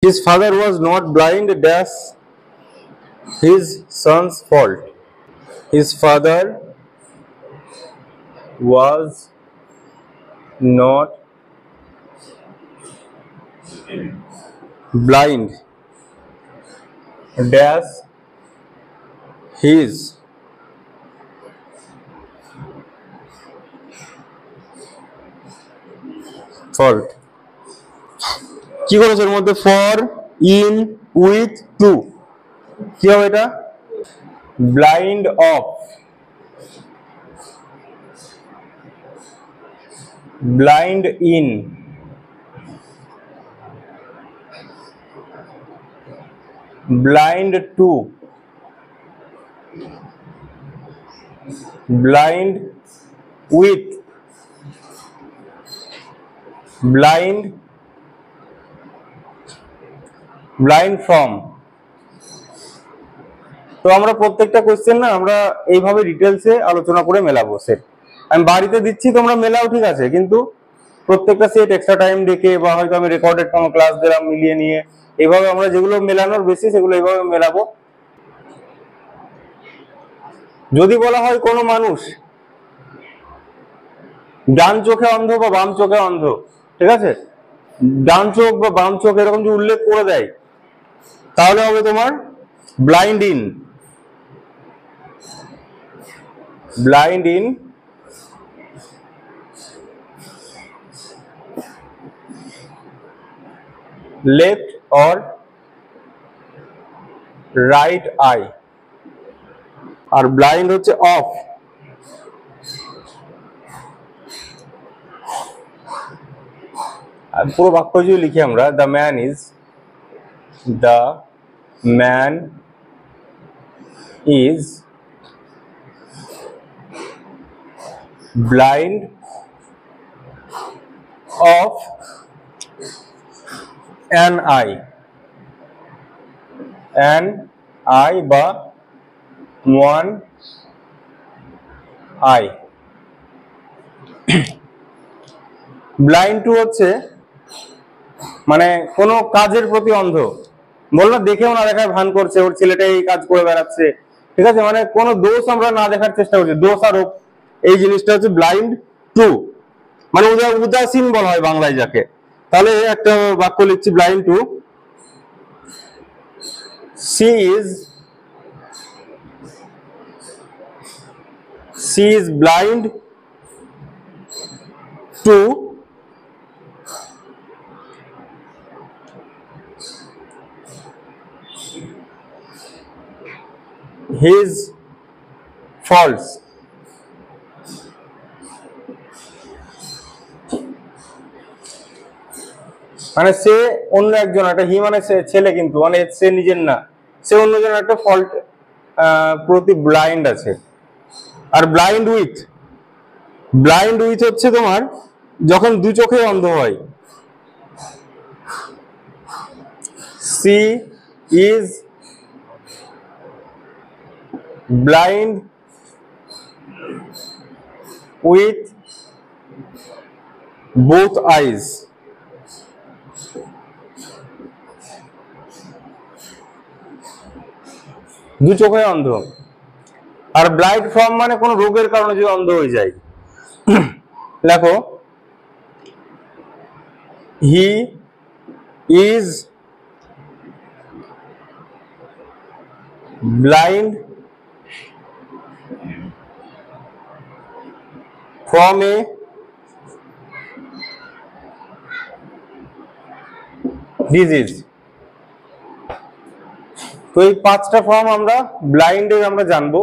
His father was not blind dash his son's fault. His father was not blind dash his fault. কি করেছে এর মধ্যে for in with two কি হবে এটা blind of blind in blind to blind with blind blind from তো আমরা প্রত্যেকটা কোশ্চেন না আমরা এইভাবে ডিটেইলসে আলোচনা করে মেলাবো সেট আমি বাড়িতে দিচ্ছি তোমরা মেলাও ঠিক আছে কিন্তু প্রত্যেকটা সেট এক্সট্রা টাইম দেখে বা হয়তো আমি রেকর্ডেড কোনো ক্লাস দিলাম মিলিয়ে নিয়ে এইভাবে আমরা যেগুলো মেলানোর বেশি সেগুলো এইভাবে মেলাবো যদি বলা হয় কোনো মানুষ ডান চোখে অন্ধ বা বাম চোখে অন্ধ ঠিক আছে ডান চোখ বা বাম চোখ এরকম যে উল্লেখ করে দেয় তাহলে হবে তোমার blind in left or right eye আর ব্লাইন্ড হচ্ছে অফ আর পুরো বাক্য যদি লিখি আমরা the man is blind of an eye বা one eye ব্লাইন্ড টু হচ্ছে মানে কোনো কাজের প্রতি অন্ধ বললো দেখেও না দেখার ভান করছে ওর ছেলেটা এই কাজ করে বেড়াচ্ছে ঠিক আছে মানে কোনো দোষ আমরা না দেখার চেষ্টা করছি দোষ আরোপ এই জিনিসটা হচ্ছে ব্লাইন্ড টু মানে উদাসীন বলা হয় বাংলায় যাকে তাহলে একটা বাক্য লিখছি blind to she is blind to his faults মানে সে অন্য একজন একটা হি মানে ছেলে কিন্তু মানে সে নিজের না সে অন্যজন একটা ফল্ট প্রতি ব্লাইন্ড আছে আর ব্লাইন্ড উইথ হচ্ছে তোমার যখন দু চোখে অন্ধ হয় she is blind with both eyes দু চোখে অন্ধ আর ব্লাইন্ড ফ্রম মানে কোন রোগের কারণে যদি অন্ধ হয়ে যায় দেখো he is blind from a disease তো এই পাঁচটা ফর্ম আমরা ব্লাইন্ডের আমরা জানবো